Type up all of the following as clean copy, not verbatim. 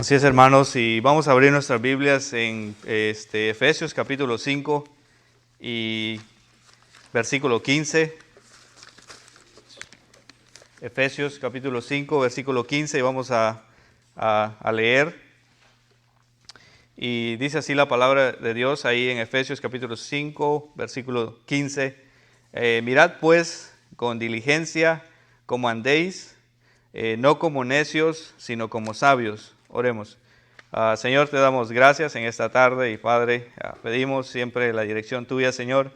Así es, hermanos, y vamos a abrir nuestras Biblias en Efesios capítulo 5 y versículo 15. Efesios capítulo 5, versículo 15, y vamos a leer. Y dice así la palabra de Dios ahí en Efesios capítulo 5, versículo 15. Mirad pues con diligencia como andéis, no como necios, sino como sabios. Oremos. Señor, te damos gracias en esta tarde y Padre, pedimos siempre la dirección tuya, Señor.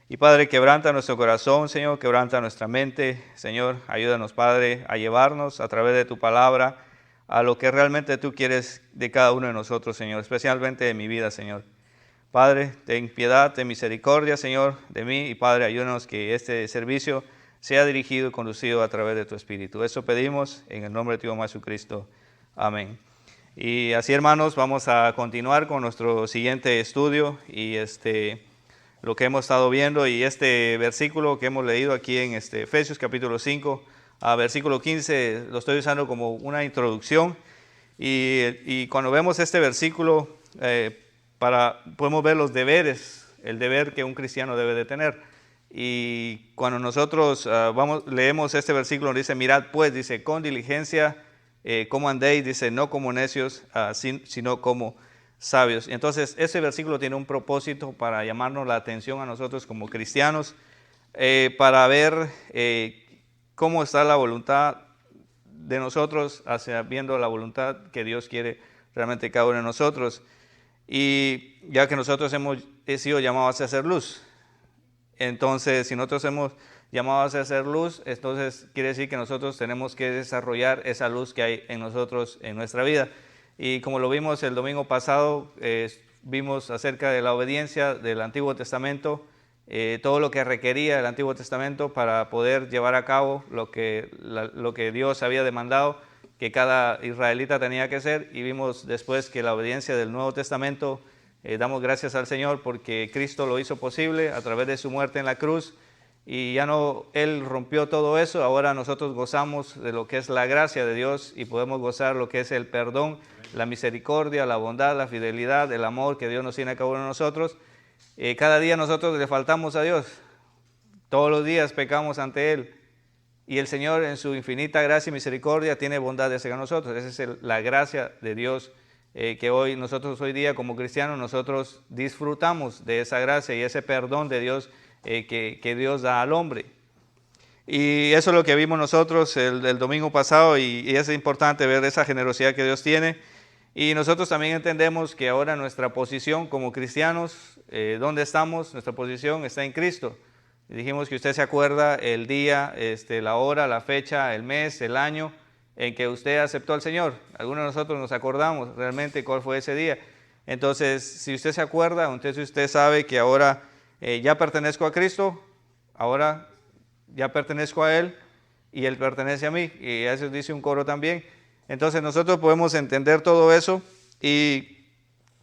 Y Padre, quebranta nuestro corazón, Señor, quebranta nuestra mente. Señor, ayúdanos, Padre, a llevarnos a través de tu palabra a lo que realmente tú quieres de cada uno de nosotros, Señor, especialmente de mi vida, Señor. Padre, ten piedad, ten misericordia, Señor, de mí. Y Padre, ayúdanos que este servicio sea dirigido y conducido a través de tu Espíritu. Eso pedimos en el nombre de tu Hijo Jesucristo. Amén. Y así, hermanos, vamos a continuar con nuestro siguiente estudio y lo que hemos estado viendo, y este versículo que hemos leído aquí en Efesios capítulo 5, versículo 15, lo estoy usando como una introducción. Y cuando vemos este versículo, podemos ver los deberes, el deber que un cristiano debe de tener. Y cuando nosotros leemos este versículo, dice, mirad pues, dice, con diligencia, como andéis, dice, no como necios, sino como sabios. Entonces, ese versículo tiene un propósito para llamarnos la atención a nosotros como cristianos, para ver cómo está la voluntad de nosotros, viendo la voluntad que Dios quiere realmente cada uno de nosotros. Y ya que nosotros hemos sido llamados a hacer luz, entonces si nosotros hemos llamados a hacer luz, entonces quiere decir que nosotros tenemos que desarrollar esa luz que hay en nosotros, en nuestra vida. Y como lo vimos el domingo pasado, vimos acerca de la obediencia del Antiguo Testamento, todo lo que requería el Antiguo Testamento para poder llevar a cabo lo que Dios había demandado que cada israelita tenía que hacer. Y vimos después que la obediencia del Nuevo Testamento, damos gracias al Señor porque Cristo lo hizo posible a través de su muerte en la cruz. Y ya no, Él rompió todo eso, ahora nosotros gozamos de lo que es la gracia de Dios y podemos gozar lo que es el perdón, la misericordia, la bondad, la fidelidad, el amor que Dios nos tiene a cada uno de nosotros. Cada día nosotros le faltamos a Dios, todos los días pecamos ante Él, y el Señor en su infinita gracia y misericordia tiene bondad hacia nosotros. Esa es la gracia de Dios, que hoy día como cristianos nosotros disfrutamos de esa gracia y ese perdón de Dios, que Dios da al hombre. Y eso es lo que vimos nosotros el domingo pasado, y es importante ver esa generosidad que Dios tiene. Y nosotros también entendemos que ahora nuestra posición como cristianos, ¿dónde estamos? Nuestra posición está en Cristo. Y dijimos que usted se acuerda el día, la hora, la fecha, el mes, el año en que usted aceptó al Señor. Algunos de nosotros nos acordamos realmente cuál fue ese día. Entonces, si usted se acuerda, entonces usted sabe que ahora ya pertenezco a Cristo, ahora ya pertenezco a Él y Él pertenece a mí. Y eso dice un coro también. Entonces nosotros podemos entender todo eso, y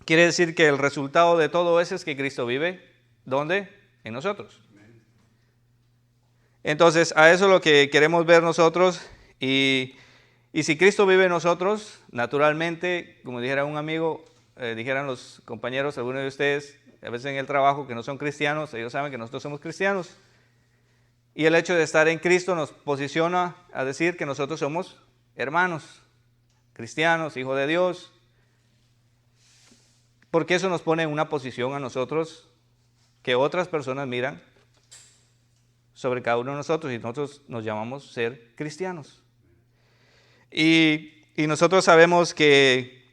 quiere decir que el resultado de todo eso es que Cristo vive, ¿dónde? En nosotros. Entonces a eso es lo que queremos ver nosotros, y si Cristo vive en nosotros, naturalmente, como dijera un amigo, dijeran los compañeros, algunos de ustedes, a veces en el trabajo, que no son cristianos, ellos saben que nosotros somos cristianos. Y el hecho de estar en Cristo nos posiciona a decir que nosotros somos hermanos, cristianos, hijos de Dios. Porque eso nos pone en una posición a nosotros que otras personas miran sobre cada uno de nosotros, y nosotros nos llamamos ser cristianos. Y nosotros sabemos que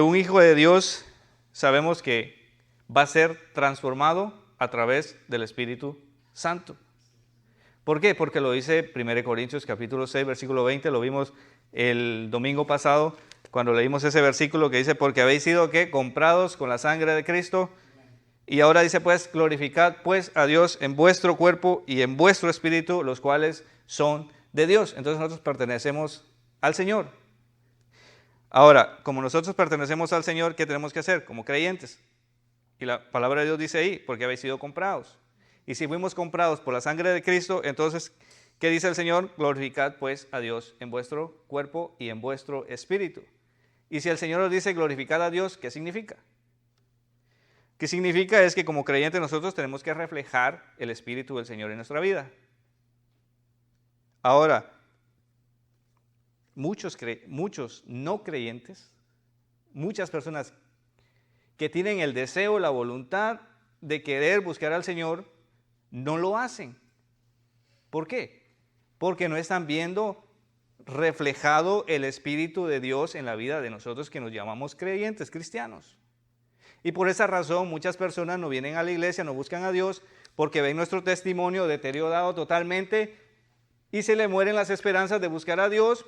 un hijo de Dios, sabemos que va a ser transformado a través del Espíritu Santo. ¿Por qué? Porque lo dice 1 Corintios capítulo 6, versículo 20, lo vimos el domingo pasado cuando leímos ese versículo que dice, porque habéis sido, ¿qué? Comprados con la sangre de Cristo. Y ahora dice, pues, glorificad pues a Dios en vuestro cuerpo y en vuestro espíritu, los cuales son de Dios. Entonces nosotros pertenecemos al Señor. Ahora, como nosotros pertenecemos al Señor, ¿qué tenemos que hacer como creyentes? Y la palabra de Dios dice ahí, porque habéis sido comprados. Y si fuimos comprados por la sangre de Cristo, entonces, ¿qué dice el Señor? Glorificad pues a Dios en vuestro cuerpo y en vuestro espíritu. Y si el Señor nos dice glorificar a Dios, ¿qué significa? ¿Qué significa? Es que como creyentes nosotros tenemos que reflejar el Espíritu del Señor en nuestra vida. Ahora, muchos no creyentes, muchas personas que tienen el deseo, la voluntad de querer buscar al Señor, no lo hacen. ¿Por qué? Porque no están viendo reflejado el Espíritu de Dios en la vida de nosotros que nos llamamos creyentes, cristianos. Y por esa razón muchas personas no vienen a la iglesia, no buscan a Dios, porque ven nuestro testimonio deteriorado totalmente y se le mueren las esperanzas de buscar a Dios,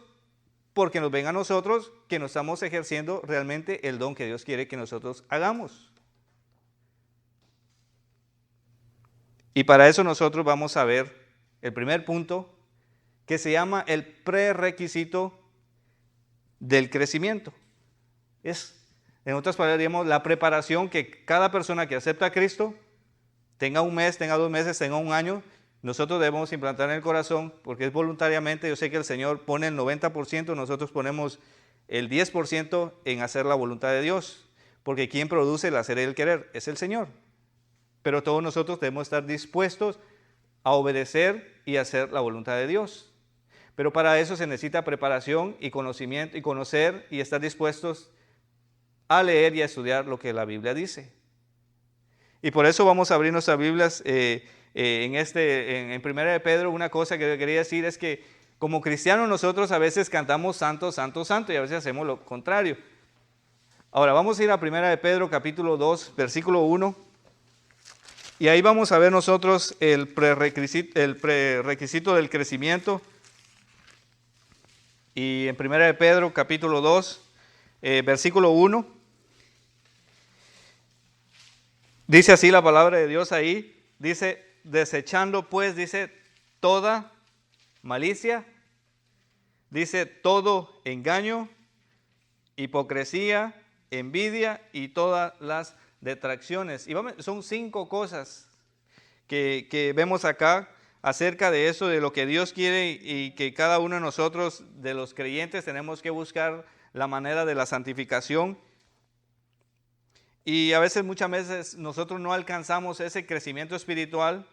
porque nos ven a nosotros que no estamos ejerciendo realmente el don que Dios quiere que nosotros hagamos. Y para eso nosotros vamos a ver el primer punto, que se llama el prerequisito del crecimiento. Es, en otras palabras, digamos, la preparación que cada persona que acepta a Cristo, tenga un mes, tenga 2 meses, tenga un año, nosotros debemos implantar en el corazón, porque es voluntariamente. Yo sé que el Señor pone el 90%, nosotros ponemos el 10% en hacer la voluntad de Dios, porque quien produce el hacer y el querer es el Señor. Pero todos nosotros debemos estar dispuestos a obedecer y hacer la voluntad de Dios. Pero para eso se necesita preparación y conocimiento, y conocer y estar dispuestos a leer y a estudiar lo que la Biblia dice. Y por eso vamos a abrir nuestras Biblias en Primera de Pedro. Una cosa que quería decir es que como cristianos nosotros a veces cantamos santo, santo, santo, y a veces hacemos lo contrario. Ahora vamos a ir a Primera de Pedro capítulo 2, versículo 1. Y ahí vamos a ver nosotros el prerequisito del crecimiento. Y en 1 de Pedro, capítulo 2, versículo 1, dice así la palabra de Dios ahí, dice, desechando pues, dice, toda malicia, dice, todo engaño, hipocresía, envidia y todas las detracciones. Y son 5 cosas que vemos acá acerca de eso, de lo que Dios quiere, y que cada uno de nosotros, de los creyentes, tenemos que buscar la manera de la santificación. Y a veces, muchas veces, nosotros no alcanzamos ese crecimiento espiritual,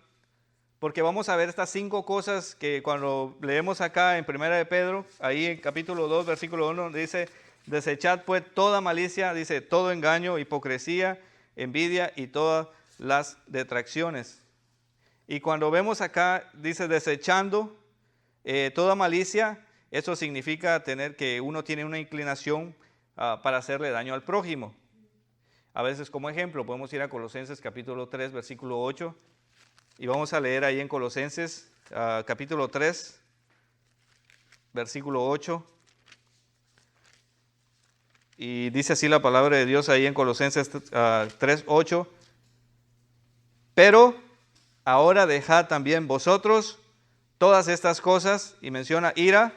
porque vamos a ver estas 5 cosas que cuando leemos acá en 1 de Pedro, ahí en capítulo 2, versículo 1, dice, desechad pues toda malicia, dice, todo engaño, hipocresía, envidia y todas las detracciones. Y cuando vemos acá, dice desechando toda malicia, eso significa que uno tiene una inclinación para hacerle daño al prójimo. A veces, como ejemplo, podemos ir a Colosenses capítulo 3, versículo 8, y vamos a leer ahí en Colosenses capítulo 3, versículo 8. Y dice así la palabra de Dios ahí en Colosenses 3, 8. Pero ahora dejad también vosotros todas estas cosas, y menciona ira,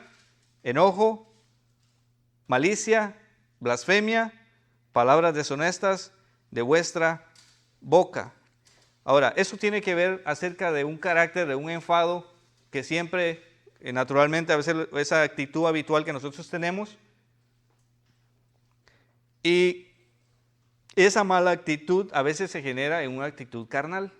enojo, malicia, blasfemia, palabras deshonestas de vuestra boca. Ahora, eso tiene que ver acerca de un carácter, de un enfado que siempre, naturalmente, a veces esa actitud habitual que nosotros tenemos. Y esa mala actitud a veces se genera en una actitud carnal.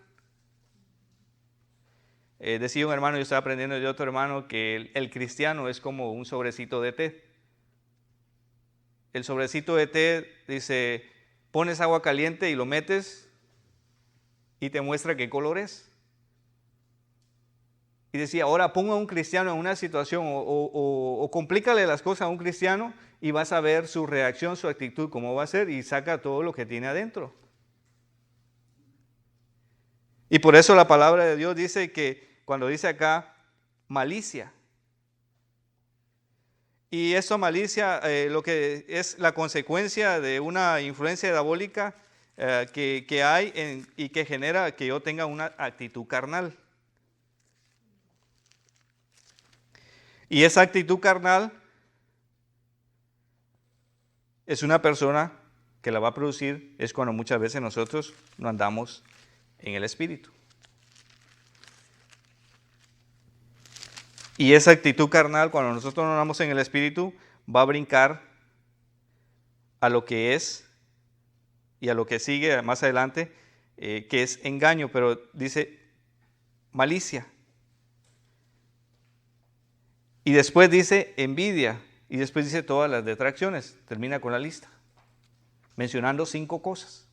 Decía un hermano, yo estaba aprendiendo de otro hermano, que el cristiano es como un sobrecito de té. El sobrecito de té, dice, pones agua caliente y lo metes y te muestra qué color es. Y decía, ahora ponga a un cristiano en una situación o complícale las cosas a un cristiano y vas a ver su reacción, su actitud, cómo va a ser, y saca todo lo que tiene adentro. Y por eso la palabra de Dios dice que cuando dice acá malicia, y eso malicia lo que es la consecuencia de una influencia diabólica que hay y que genera que yo tenga una actitud carnal. Y esa actitud carnal es una persona que la va a producir, es cuando muchas veces nosotros no andamos en el Espíritu. Y esa actitud carnal, cuando nosotros no andamos en el Espíritu, va a brincar a lo que es y a lo que sigue más adelante, que es engaño, pero dice malicia. Y después dice envidia, y después dice todas las detracciones. Termina con la lista, mencionando 5 cosas.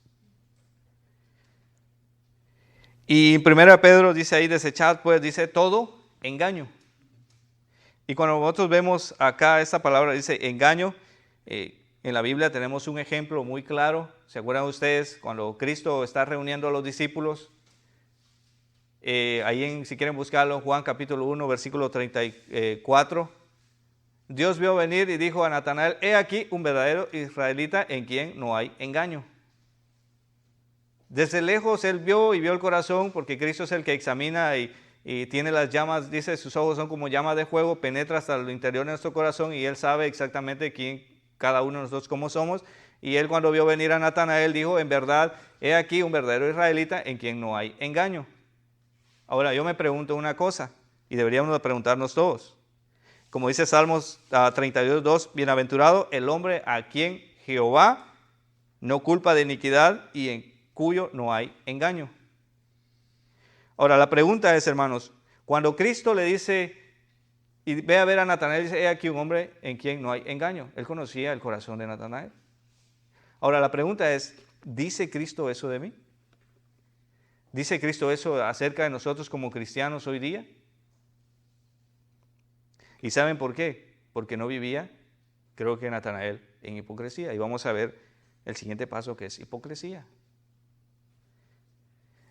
Y en 1 Pedro dice ahí, desechad pues, dice todo engaño. Y cuando nosotros vemos acá esta palabra, dice engaño, en la Biblia tenemos un ejemplo muy claro. ¿Se acuerdan ustedes cuando Cristo está reuniendo a los discípulos? Ahí si quieren buscarlo, Juan capítulo 1, versículo 34. Dios vio venir y dijo a Natanael, he aquí un verdadero israelita en quien no hay engaño. Desde lejos él vio el corazón, porque Cristo es el que examina y tiene las llamas, dice, sus ojos son como llamas de fuego, penetra hasta el interior de nuestro corazón y él sabe exactamente quién, cada uno de nosotros cómo somos. Y él cuando vio venir a Natanael dijo, en verdad, he aquí un verdadero israelita en quien no hay engaño. Ahora yo me pregunto una cosa, y deberíamos preguntarnos todos. Como dice Salmos 32:2, bienaventurado el hombre a quien Jehová no culpa de iniquidad y en cuyo no hay engaño. Ahora la pregunta es, hermanos, cuando Cristo le dice, y ve a ver a Natanael, dice, he aquí un hombre en quien no hay engaño. Él conocía el corazón de Natanael. Ahora la pregunta es, ¿dice Cristo eso de mí? ¿Dice Cristo eso acerca de nosotros como cristianos hoy día? ¿Y saben por qué? Porque no vivía, creo que Natanael, en hipocresía. Y vamos a ver el siguiente paso, que es hipocresía.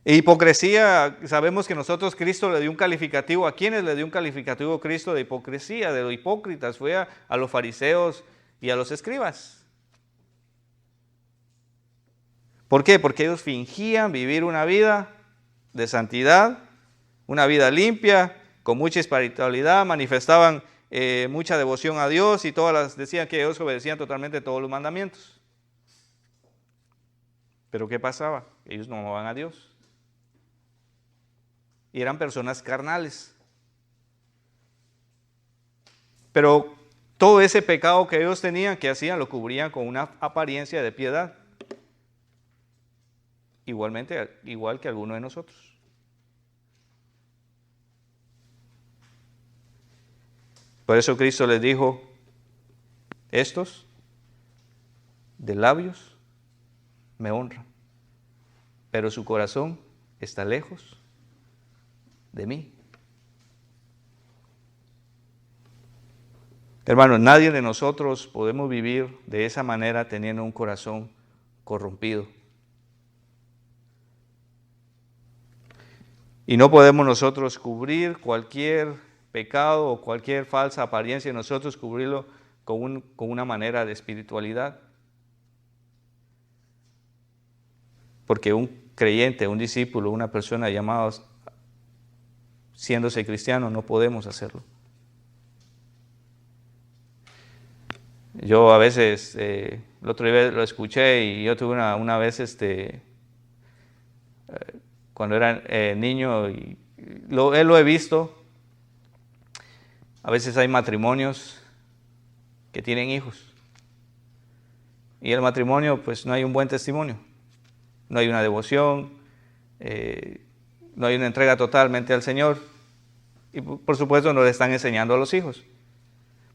E hipocresía, sabemos que nosotros Cristo le dio un calificativo. ¿A quiénes le dio un calificativo Cristo de hipocresía? De los hipócritas. Fue a los fariseos y a los escribas. ¿Por qué? Porque ellos fingían vivir una vida de santidad, una vida limpia, con mucha espiritualidad, manifestaban mucha devoción a Dios y decían que ellos obedecían totalmente todos los mandamientos. Pero ¿qué pasaba? Ellos no amaban a Dios. Y eran personas carnales. Pero todo ese pecado que ellos tenían, que hacían, lo cubrían con una apariencia de piedad. Igual que alguno de nosotros. Por eso Cristo les dijo, estos de labios me honran, pero su corazón está lejos de mí. Hermanos, nadie de nosotros podemos vivir de esa manera teniendo un corazón corrompido. Y no podemos nosotros cubrir cualquier pecado o cualquier falsa apariencia, nosotros cubrirlo con una manera de espiritualidad. Porque un creyente, un discípulo, una persona llamada siéndose cristiano, no podemos hacerlo. Yo a veces, el otro día lo escuché y yo tuve una vez, cuando era niño, y lo he visto. A veces hay matrimonios que tienen hijos y el matrimonio pues no hay un buen testimonio, no hay una devoción, no hay una entrega totalmente al Señor y por supuesto no le están enseñando a los hijos.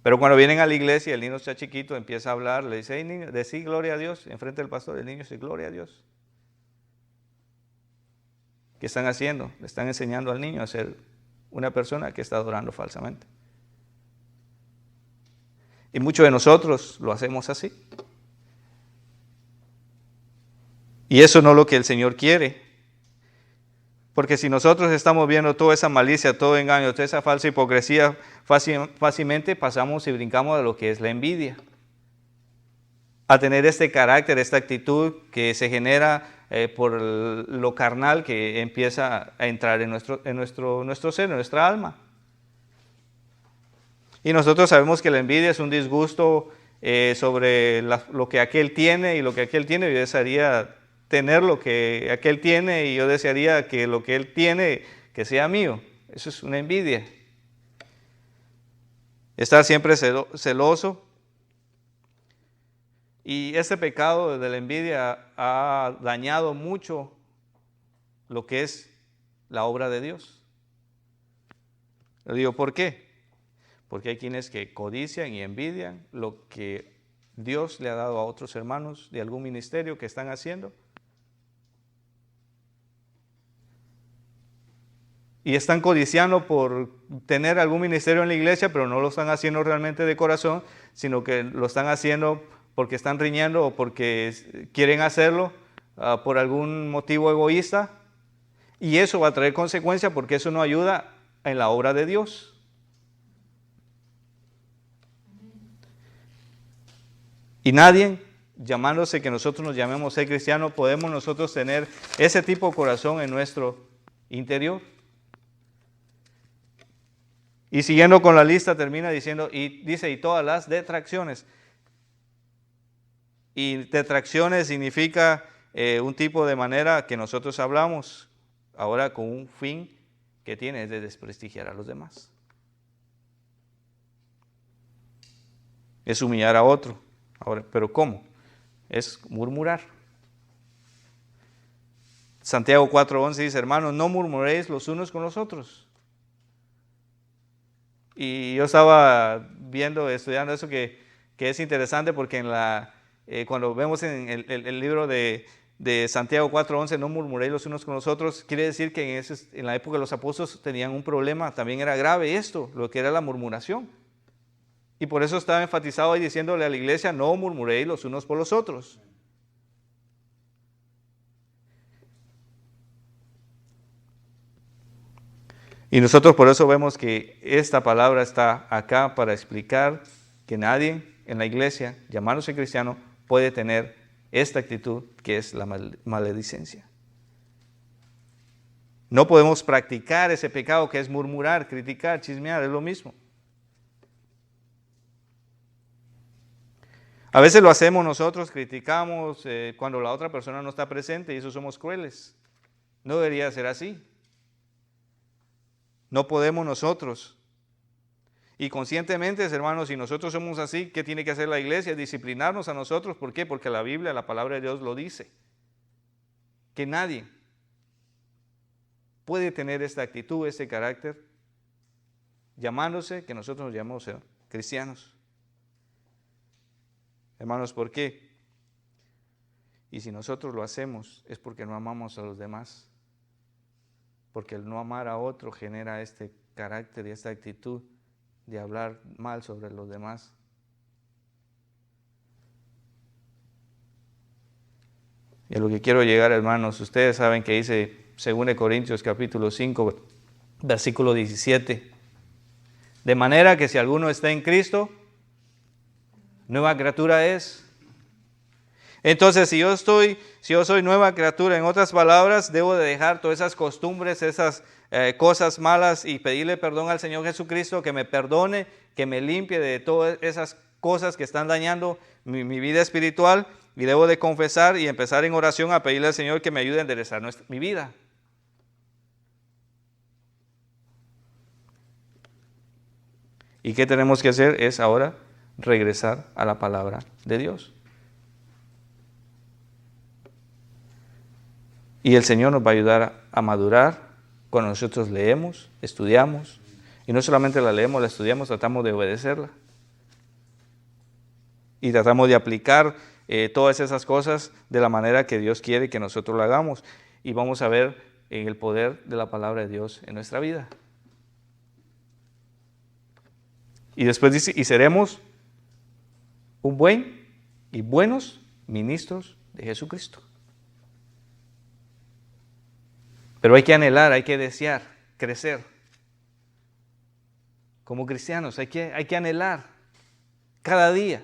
Pero cuando vienen a la iglesia, el niño está chiquito, empieza a hablar, le dice, hey niño, decí gloria a Dios, enfrente del pastor, el niño dice gloria a Dios. ¿Qué están haciendo? Le están enseñando al niño a ser una persona que está adorando falsamente. Y muchos de nosotros lo hacemos así. Y eso no es lo que el Señor quiere. Porque si nosotros estamos viendo toda esa malicia, todo engaño, toda esa falsa hipocresía, fácilmente pasamos y brincamos de lo que es la envidia. A tener este carácter, esta actitud que se genera por lo carnal que empieza a entrar en nuestro ser, en nuestra alma. Y nosotros sabemos que la envidia es un disgusto sobre lo que aquel tiene y lo que aquel tiene. Yo desearía tener lo que aquel tiene y yo desearía que lo que él tiene que sea mío. Eso es una envidia. Estar siempre celoso. Y ese pecado de la envidia ha dañado mucho lo que es la obra de Dios. Le digo, ¿por qué? Porque hay quienes que codician y envidian lo que Dios le ha dado a otros hermanos de algún ministerio que están haciendo. Y están codiciando por tener algún ministerio en la iglesia, pero no lo están haciendo realmente de corazón, sino que lo están haciendo porque están riñendo o porque quieren hacerlo por algún motivo egoísta. Y eso va a traer consecuencias porque eso no ayuda en la obra de Dios. Y nadie, llamándose que nosotros nos llamemos ser cristianos, podemos nosotros tener ese tipo de corazón en nuestro interior. Y siguiendo con la lista termina diciendo, y dice, y todas las detracciones. Y detracciones significa un tipo de manera que nosotros hablamos, ahora con un fin que tiene es de desprestigiar a los demás. Es humillar a otro. Ahora, ¿pero cómo? Es murmurar. Santiago 4:11 dice, hermanos, no murmuréis los unos con los otros. Y yo estaba estudiando eso que es interesante porque cuando vemos en el libro de Santiago 4:11, no murmuréis los unos con los otros, quiere decir que en la época de los apóstoles tenían un problema, también era grave esto, lo que era la murmuración. Y por eso estaba enfatizado ahí diciéndole a la iglesia, no murmuréis los unos por los otros. Y nosotros por eso vemos que esta palabra está acá para explicar que nadie en la iglesia, llamándose cristiano, puede tener esta actitud que es la maledicencia. No podemos practicar ese pecado que es murmurar, criticar, chismear, es lo mismo. A veces lo hacemos nosotros, criticamos cuando la otra persona no está presente y eso somos crueles. No debería ser así. No podemos nosotros. Y conscientemente, hermanos, si nosotros somos así, ¿qué tiene que hacer la iglesia? Disciplinarnos a nosotros. ¿Por qué? Porque la Biblia, la palabra de Dios lo dice. Que nadie puede tener esta actitud, este carácter, llamándose que nosotros nos llamamos cristianos. Hermanos, ¿por qué? Y si nosotros lo hacemos es porque no amamos a los demás. Porque el no amar a otro genera este carácter y esta actitud de hablar mal sobre los demás. Y a lo que quiero llegar, hermanos, ustedes saben que dice 2 Corintios capítulo 5, versículo 17. De manera que si alguno está en Cristo, nueva criatura es. Entonces, si yo soy nueva criatura, en otras palabras, debo de dejar todas esas costumbres, esas cosas malas y pedirle perdón al Señor Jesucristo, que me perdone, que me limpie de todas esas cosas que están dañando mi vida espiritual, y debo de confesar y empezar en oración a pedirle al Señor que me ayude a enderezar mi vida. ¿Y qué tenemos que hacer? Es ahora regresar a la palabra de Dios. Y el Señor nos va a ayudar a madurar cuando nosotros leemos, estudiamos. Y no solamente la leemos, la estudiamos, tratamos de obedecerla. Y tratamos de aplicar todas esas cosas de la manera que Dios quiere que nosotros lo hagamos. Y vamos a ver el poder de la palabra de Dios en nuestra vida. Y después dice, y seremos un buen y buenos ministros de Jesucristo. Pero hay que anhelar, hay que desear, crecer. Como cristianos hay que anhelar cada día.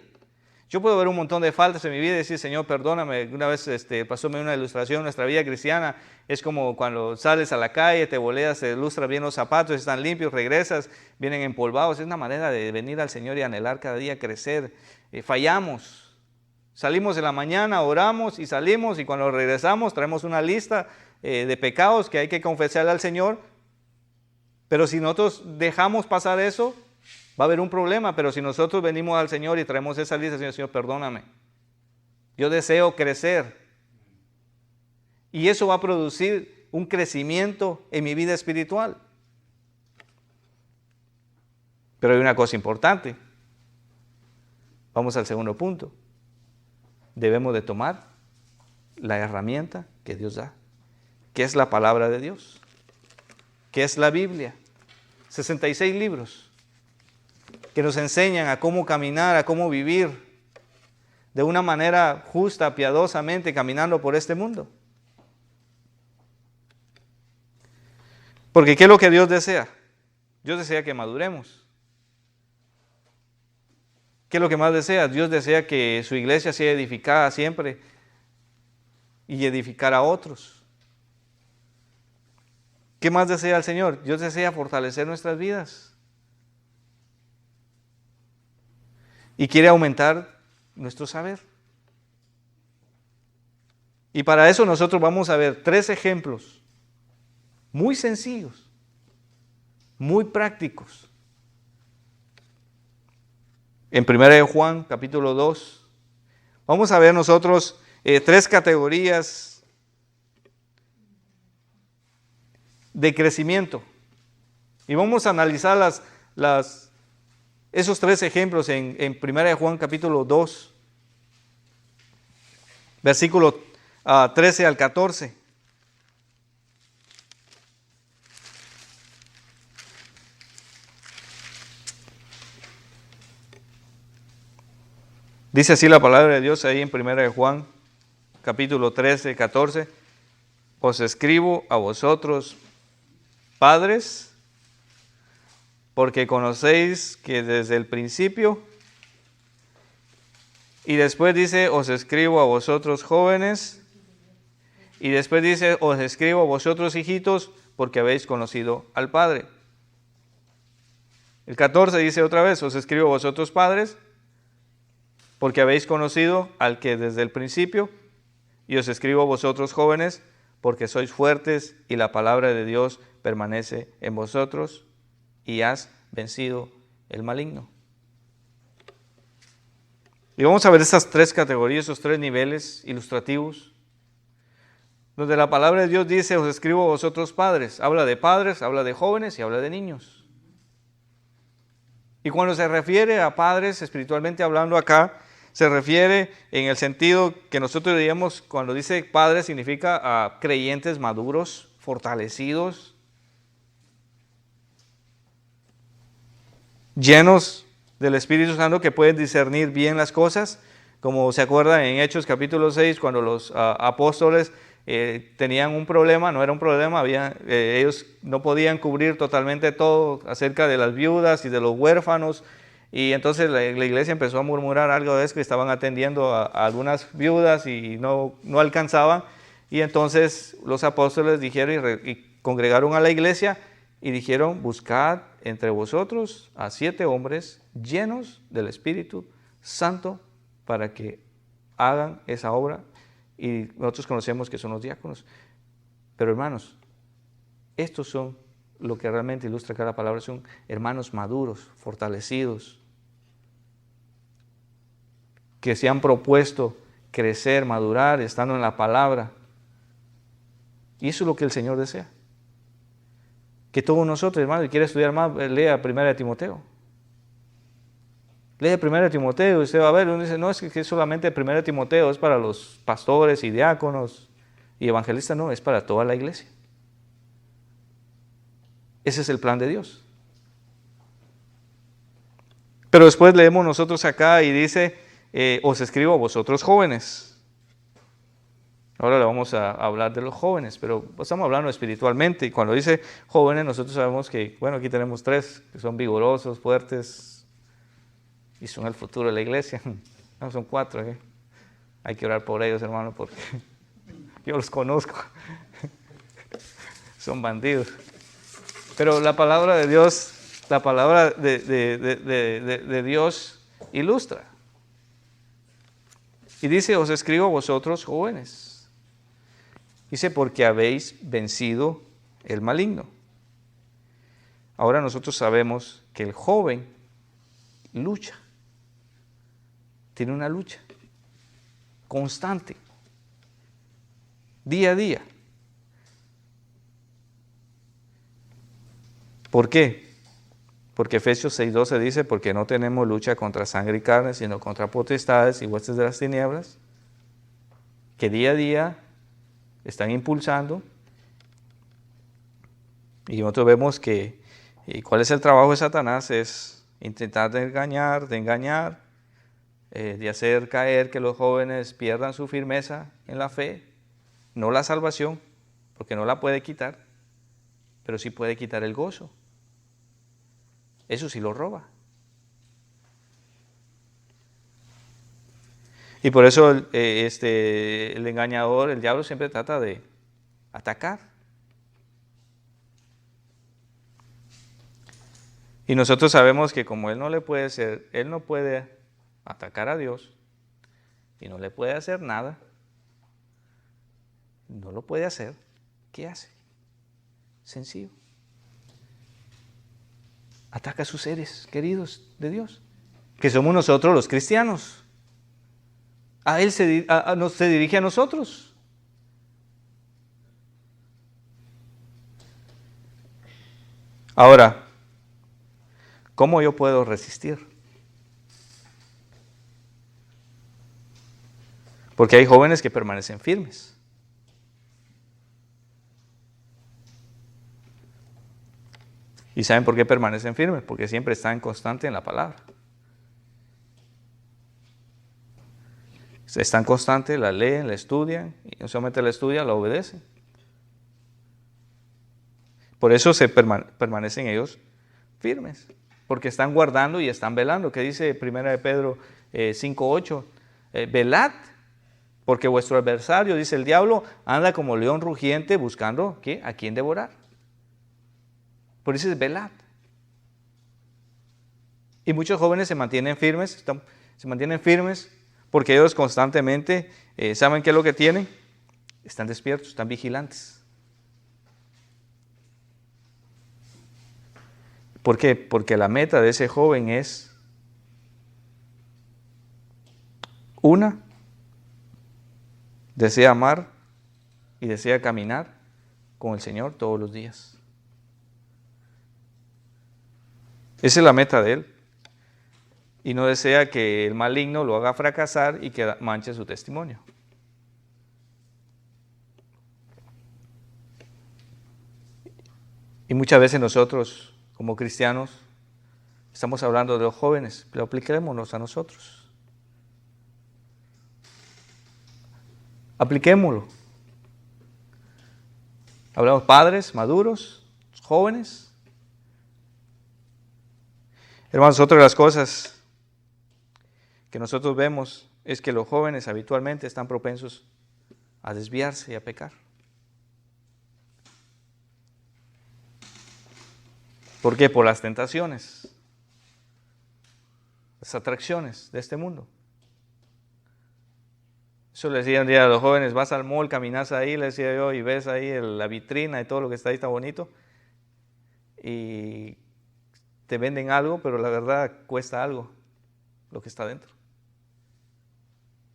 Yo puedo ver un montón de faltas en mi vida y decir, Señor, perdóname. Una vez pasóme una ilustración, nuestra vida cristiana es como cuando sales a la calle, te boleas, te ilustras bien los zapatos, están limpios, regresas, vienen empolvados. Es una manera de venir al Señor y anhelar cada día, crecer. Fallamos. Salimos en la mañana, oramos y salimos, y cuando regresamos traemos una lista de pecados que hay que confesarle al Señor. Pero si nosotros dejamos pasar eso, va a haber un problema. Pero si nosotros venimos al Señor y traemos esa lista, Señor, perdóname. Yo deseo crecer. Y eso va a producir un crecimiento en mi vida espiritual. Pero hay una cosa importante. Vamos al segundo punto. Debemos de tomar la herramienta que Dios da, que es la palabra de Dios, que es la Biblia. 66 libros que nos enseñan a cómo caminar, a cómo vivir de una manera justa, piadosamente, caminando por este mundo. Porque ¿qué es lo que Dios desea? Dios desea que maduremos. ¿Qué es lo que más desea? Dios desea que su iglesia sea edificada siempre y edificar a otros. ¿Qué más desea el Señor? Dios desea fortalecer nuestras vidas y quiere aumentar nuestro saber. Y para eso nosotros vamos a ver 3 ejemplos muy sencillos, muy prácticos. En 1 Juan, capítulo 2, vamos a ver nosotros 3 categorías de crecimiento. Y vamos a analizar esos 3 ejemplos en 1 Juan, capítulo 2, versículo 13 al 14. Dice así la palabra de Dios ahí en 1 Juan, capítulo 13, 14. Os escribo a vosotros, padres, porque conocéis que desde el principio, y después dice, os escribo a vosotros jóvenes, y después dice, os escribo a vosotros hijitos, porque habéis conocido al Padre. El 14 dice otra vez, os escribo a vosotros padres, porque habéis conocido al que desde el principio, y os escribo a vosotros jóvenes, porque sois fuertes y la palabra de Dios permanece en vosotros, y has vencido el maligno. Y vamos a ver esas 3 categorías, esos 3 niveles ilustrativos, donde la palabra de Dios dice, os escribo a vosotros padres. Habla de jóvenes y habla de niños. Y cuando se refiere a padres, espiritualmente hablando acá, se refiere en el sentido que nosotros diríamos, cuando dice padres, significa a creyentes maduros, fortalecidos, llenos del Espíritu Santo, que pueden discernir bien las cosas, como se acuerdan en Hechos capítulo 6, cuando los apóstoles tenían un problema, no era un problema, ellos no podían cubrir totalmente todo acerca de las viudas y de los huérfanos, y entonces la iglesia empezó a murmurar algo de eso, que estaban atendiendo a algunas viudas y no alcanzaban, y entonces los apóstoles dijeron y congregaron a la iglesia y dijeron, buscad entre vosotros a 7 hombres llenos del Espíritu Santo para que hagan esa obra. Y nosotros conocemos que son los diáconos. Pero hermanos, estos son lo que realmente ilustra cada palabra, son hermanos maduros, fortalecidos, que se han propuesto crecer, madurar, estando en la palabra. Y eso es lo que el Señor desea. Que todos nosotros, hermanos, si quiere estudiar más, lea 1 Timoteo. Lee 1 Timoteo y usted va a ver, uno dice, no, es que solamente 1 Timoteo es para los pastores y diáconos y evangelistas, no, es para toda la iglesia. Ese es el plan de Dios. Pero después leemos nosotros acá y dice, os escribo a vosotros jóvenes. Ahora le vamos a hablar de los jóvenes, pero estamos hablando espiritualmente. Y cuando dice jóvenes, nosotros sabemos que, bueno, aquí tenemos 3 que son vigorosos, fuertes y son el futuro de la iglesia. No, son 4. Hay que orar por ellos, hermano, porque yo los conozco. Son bandidos. Pero la palabra de Dios, la palabra de Dios ilustra. Y dice, os escribo a vosotros jóvenes. Dice, porque habéis vencido el maligno. Ahora nosotros sabemos que el joven lucha. Tiene una lucha constante, día a día. ¿Por qué? Porque Efesios 6:12 dice, porque no tenemos lucha contra sangre y carne, sino contra potestades y huestes de las tinieblas, que día a día están impulsando. Y nosotros vemos que, ¿y cuál es el trabajo de Satanás? Es intentar de engañar, de hacer caer que los jóvenes pierdan su firmeza en la fe, no la salvación, porque no la puede quitar, pero sí puede quitar el gozo. Eso sí lo roba. Y por eso el engañador, el diablo, siempre trata de atacar. Y nosotros sabemos que como él no puede atacar a Dios y no le puede hacer nada, no lo puede hacer, ¿qué hace? Sencillo. Ataca a sus seres queridos de Dios, que somos nosotros los cristianos. A él se dirige a nosotros. Ahora, ¿cómo yo puedo resistir? Porque hay jóvenes que permanecen firmes. ¿Y saben por qué permanecen firmes? Porque siempre están constantes en la palabra. Están constantes, la leen, la estudian, y no solamente la estudian, la obedecen. Por eso permanecen ellos firmes, porque están guardando y están velando. ¿Qué dice 1 de Pedro 5:8? Velad, porque vuestro adversario, dice el diablo, anda como león rugiente buscando ¿qué? A quién devorar. Por eso es velad. Y muchos jóvenes se mantienen firmes, porque ellos constantemente saben qué es lo que tienen, están despiertos, están vigilantes. ¿Por qué? Porque la meta de ese joven es desea amar y desea caminar con el Señor todos los días. Esa es la meta de él. Y no desea que el maligno lo haga fracasar y que manche su testimonio. Y muchas veces nosotros, como cristianos, estamos hablando de los jóvenes, pero apliquémonos a nosotros. Apliquémoslo. Hablamos padres, maduros, jóvenes. Hermanos, otra de las cosas que nosotros vemos es que los jóvenes habitualmente están propensos a desviarse y a pecar. ¿Por qué? Por las tentaciones, las atracciones de este mundo. Eso le decía un día a los jóvenes, vas al mall, caminas ahí, le decía yo, y ves ahí la vitrina y todo lo que está ahí está bonito. Y te venden algo, pero la verdad cuesta algo lo que está dentro.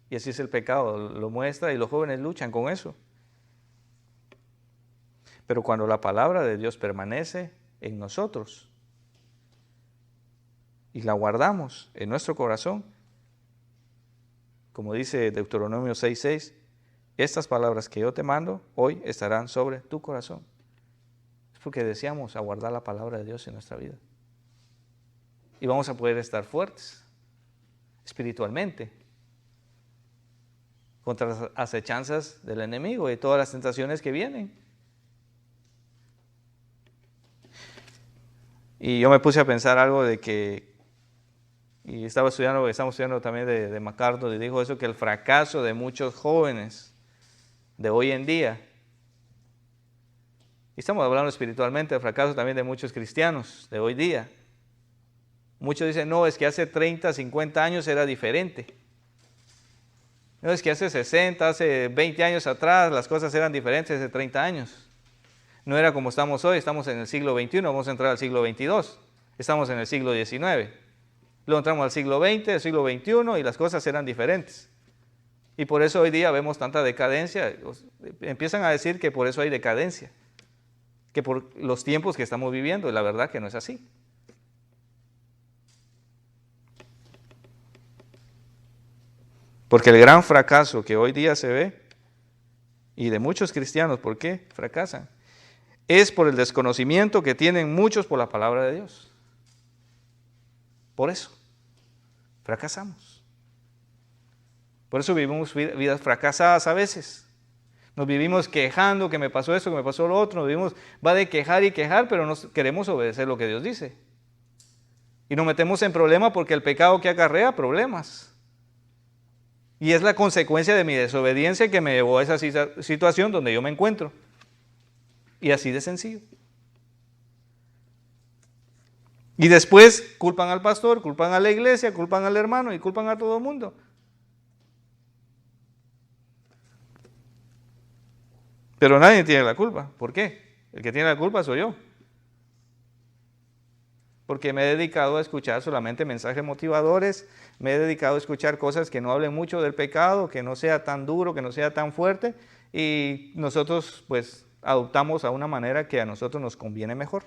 Y así es el pecado, lo muestra y los jóvenes luchan con eso. Pero cuando la palabra de Dios permanece en nosotros y la guardamos en nuestro corazón, como dice Deuteronomio 6:6, estas palabras que yo te mando hoy estarán sobre tu corazón. Es porque deseamos aguardar la palabra de Dios en nuestra vida. Y vamos a poder estar fuertes espiritualmente contra las acechanzas del enemigo y todas las tentaciones que vienen. Y yo me puse a pensar algo de que, y estamos estudiando también de MacArthur, y dijo eso, que el fracaso de muchos jóvenes de hoy en día, y estamos hablando espiritualmente, el fracaso también de muchos cristianos de hoy día. Muchos dicen, no, es que hace 30, 50 años era diferente. No, es que hace 60, hace 20 años atrás las cosas eran diferentes, hace 30 años. No era como estamos hoy, estamos en el siglo XXI, vamos a entrar al siglo XXII. Estamos en el siglo XIX. Luego entramos al siglo XX, el siglo XXI y las cosas eran diferentes. Y por eso hoy día vemos tanta decadencia. Empiezan a decir que por eso hay decadencia, que por los tiempos que estamos viviendo, y la verdad que no es así. Porque el gran fracaso que hoy día se ve, y de muchos cristianos, ¿por qué fracasan? Es por el desconocimiento que tienen muchos por la palabra de Dios. Por eso fracasamos. Por eso vivimos vidas fracasadas a veces. Nos vivimos quejando que me pasó esto, que me pasó lo otro. Nos vivimos, va de quejar y quejar, pero no queremos obedecer lo que Dios dice. Y nos metemos en problemas porque el pecado que acarrea problemas. Y es la consecuencia de mi desobediencia que me llevó a esa situación donde yo me encuentro. Y así de sencillo. Y después culpan al pastor, culpan a la iglesia, culpan al hermano y culpan a todo el mundo. Pero nadie tiene la culpa. ¿Por qué? El que tiene la culpa soy yo. Porque me he dedicado a escuchar solamente mensajes motivadores, me he dedicado a escuchar cosas que no hablen mucho del pecado, que no sea tan duro, que no sea tan fuerte, y nosotros pues adoptamos a una manera que a nosotros nos conviene mejor.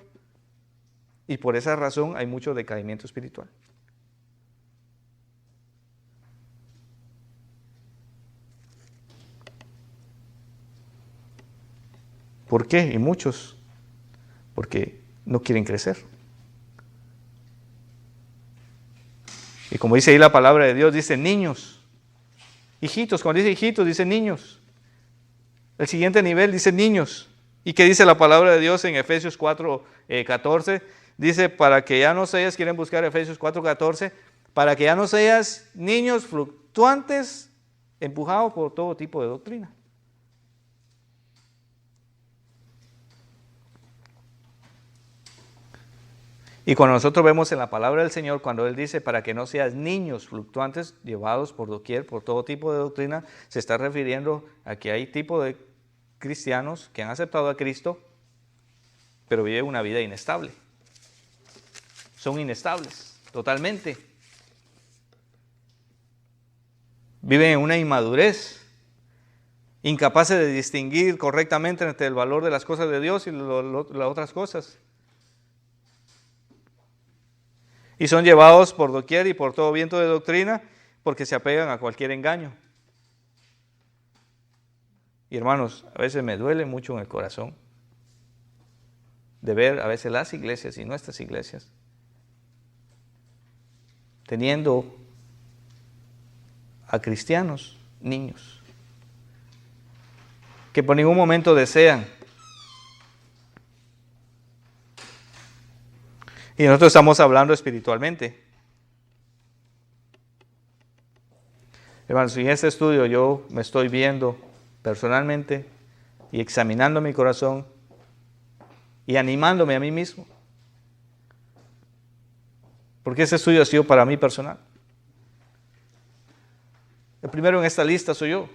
Y por esa razón hay mucho decaimiento espiritual. ¿Por qué? Y muchos, porque no quieren crecer. Y como dice ahí la palabra de Dios, dice niños, hijitos, cuando dice hijitos, dice niños. El siguiente nivel dice niños. ¿Y qué dice la palabra de Dios en Efesios 4:14? Dice, para que ya no seas, quieren buscar Efesios 4:14, para que ya no seas niños fluctuantes, empujados por todo tipo de doctrina. Y cuando nosotros vemos en la palabra del Señor, cuando Él dice, para que no seas niños fluctuantes, llevados por doquier, por todo tipo de doctrina, se está refiriendo a que hay tipo de cristianos que han aceptado a Cristo, pero viven una vida inestable. Son inestables, totalmente. Viven en una inmadurez, incapaces de distinguir correctamente entre el valor de las cosas de Dios y las otras cosas. Y son llevados por doquier y por todo viento de doctrina porque se apegan a cualquier engaño. Y hermanos, a veces me duele mucho en el corazón de ver a veces las iglesias y nuestras iglesias teniendo a cristianos, niños, que por ningún momento desean. Y nosotros estamos hablando espiritualmente. Hermanos, en este estudio yo me estoy viendo personalmente y examinando mi corazón y animándome a mí mismo. Porque ese estudio ha sido para mí personal. El primero en esta lista soy yo.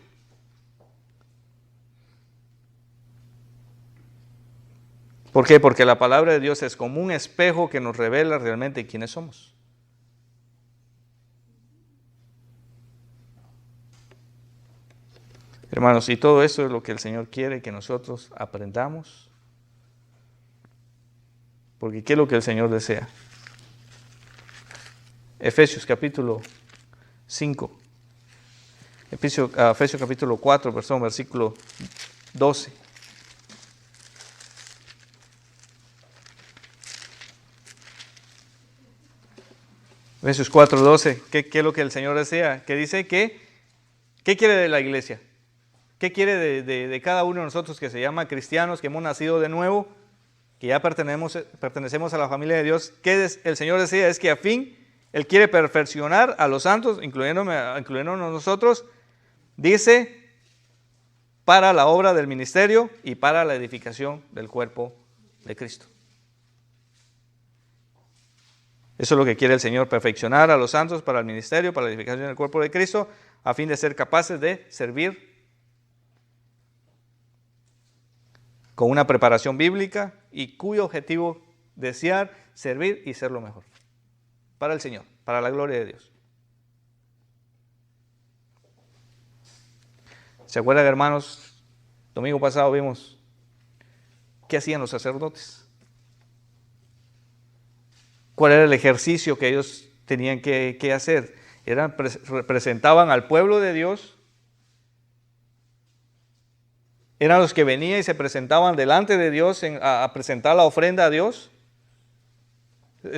¿Por qué? Porque la palabra de Dios es como un espejo que nos revela realmente quiénes somos. Hermanos, y todo eso es lo que el Señor quiere que nosotros aprendamos. Porque ¿qué es lo que el Señor desea? Efesios capítulo 5. Efesios capítulo 4, versículo 12. Efesios 4:12, ¿qué es lo que el Señor desea? Que dice que, ¿qué quiere de la iglesia? ¿Qué quiere de cada uno de nosotros que se llama cristianos, que hemos nacido de nuevo, que ya pertenecemos a la familia de Dios? ¿Qué el Señor desea? Es que a fin, Él quiere perfeccionar a los santos, incluyéndonos nosotros, dice, para la obra del ministerio y para la edificación del cuerpo de Cristo. Eso es lo que quiere el Señor, perfeccionar a los santos para el ministerio, para la edificación del cuerpo de Cristo, a fin de ser capaces de servir con una preparación bíblica y cuyo objetivo desear, servir y ser lo mejor para el Señor, para la gloria de Dios. ¿Se acuerdan, hermanos? Domingo pasado vimos qué hacían los sacerdotes. ¿Cuál era el ejercicio que ellos tenían que hacer? Representaban al pueblo de Dios. Eran los que venían y se presentaban delante de Dios a presentar la ofrenda a Dios.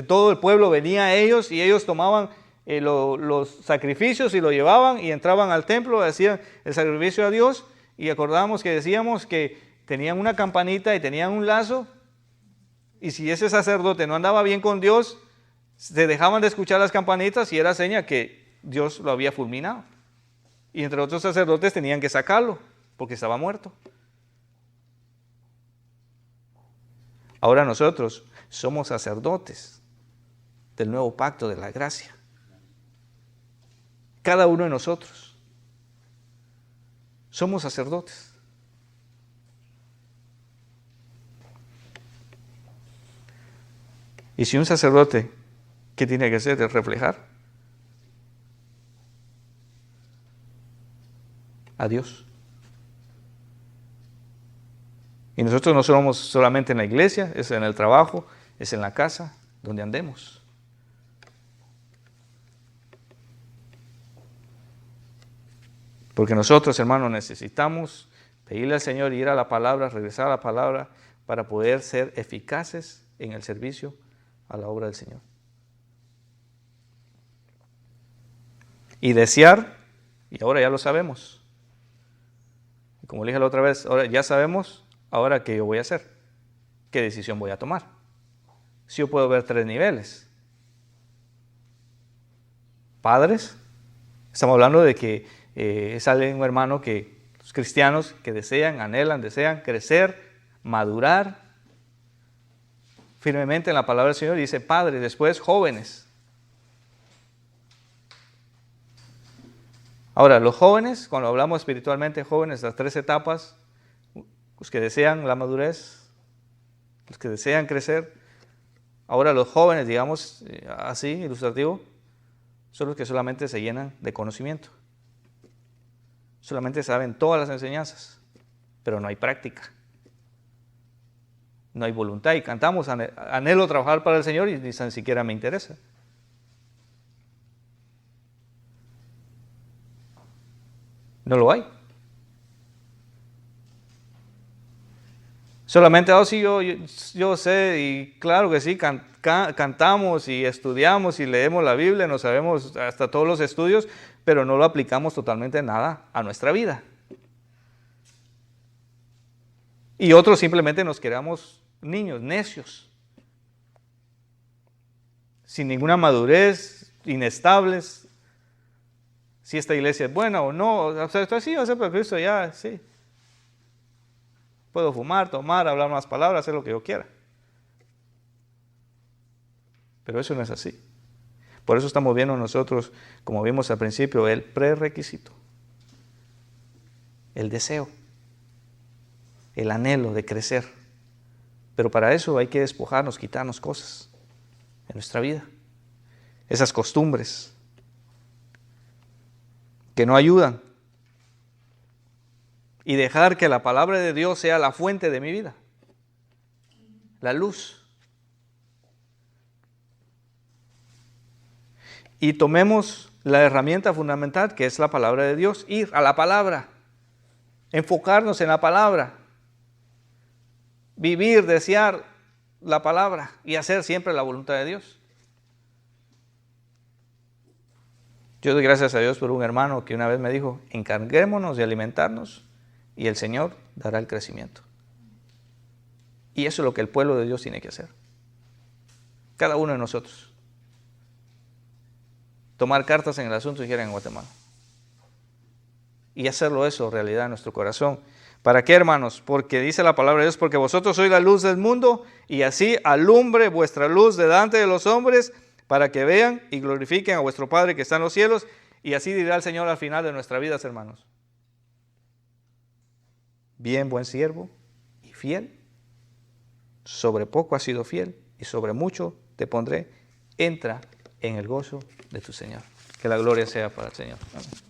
Todo el pueblo venía a ellos y ellos tomaban los sacrificios y lo llevaban y entraban al templo, hacían el sacrificio a Dios, y acordamos que decíamos que tenían una campanita y tenían un lazo, y si ese sacerdote no andaba bien con Dios, se dejaban de escuchar las campanitas y era seña que Dios lo había fulminado. Y entre otros sacerdotes tenían que sacarlo porque estaba muerto. Ahora nosotros somos sacerdotes del nuevo pacto de la gracia. Cada uno de nosotros somos sacerdotes. Y si un sacerdote, ¿qué tiene que hacer? Es reflejar a Dios. Y nosotros no somos solamente en la iglesia, es en el trabajo, es en la casa, donde andemos. Porque nosotros, hermanos, necesitamos pedirle al Señor, ir a la palabra, regresar a la palabra, para poder ser eficaces en el servicio a la obra del Señor. Y desear, y ahora ya lo sabemos. Como le dije la otra vez, ahora ya sabemos, ahora qué yo voy a hacer, qué decisión voy a tomar. Si yo puedo ver 3 niveles. Padres, estamos hablando de que es alguien, hermano, que los cristianos que desean, anhelan, desean crecer, madurar firmemente en la palabra del Señor, y dice padres, después jóvenes. Ahora, los jóvenes, cuando hablamos espiritualmente jóvenes, las 3 etapas, los que desean la madurez, los que desean crecer. Ahora los jóvenes, digamos así, ilustrativo, son los que solamente se llenan de conocimiento. Solamente saben todas las enseñanzas, pero no hay práctica. No hay voluntad, y cantamos, anhelo trabajar para el Señor, y ni tan siquiera me interesa. No lo hay. Solamente, sí, yo sé, y claro que sí, cantamos y estudiamos y leemos la Biblia, nos sabemos hasta todos los estudios, pero no lo aplicamos totalmente nada a nuestra vida. Y otros simplemente nos quedamos niños, necios, sin ninguna madurez, inestables. Si esta iglesia es buena o no, o sea, sí, acepto a Cristo, ya, sí. Puedo fumar, tomar, hablar más palabras, hacer lo que yo quiera. Pero eso no es así. Por eso estamos viendo nosotros, como vimos al principio, el prerequisito, el deseo, el anhelo de crecer. Pero para eso hay que despojarnos, quitarnos cosas en nuestra vida. Esas costumbres que no ayudan. Y dejar que la palabra de Dios sea la fuente de mi vida. La luz. Y tomemos la herramienta fundamental, que es la palabra de Dios. Ir a la palabra. Enfocarnos en la palabra. Vivir, desear la palabra y hacer siempre la voluntad de Dios. Yo doy gracias a Dios por un hermano que una vez me dijo, encarguémonos de alimentarnos y el Señor dará el crecimiento. Y eso es lo que el pueblo de Dios tiene que hacer. Cada uno de nosotros. Tomar cartas en el asunto, dijera en Guatemala. Y hacerlo eso realidad en nuestro corazón. ¿Para qué, hermanos? Porque dice la palabra de Dios, porque vosotros sois la luz del mundo, y así alumbre vuestra luz delante de los hombres, para que vean y glorifiquen a vuestro Padre que está en los cielos, y así dirá el Señor al final de nuestras vidas, hermanos. Bien, buen siervo y fiel, sobre poco has sido fiel, y sobre mucho te pondré, entra en el gozo de tu Señor. Que la gloria sea para el Señor. Amén.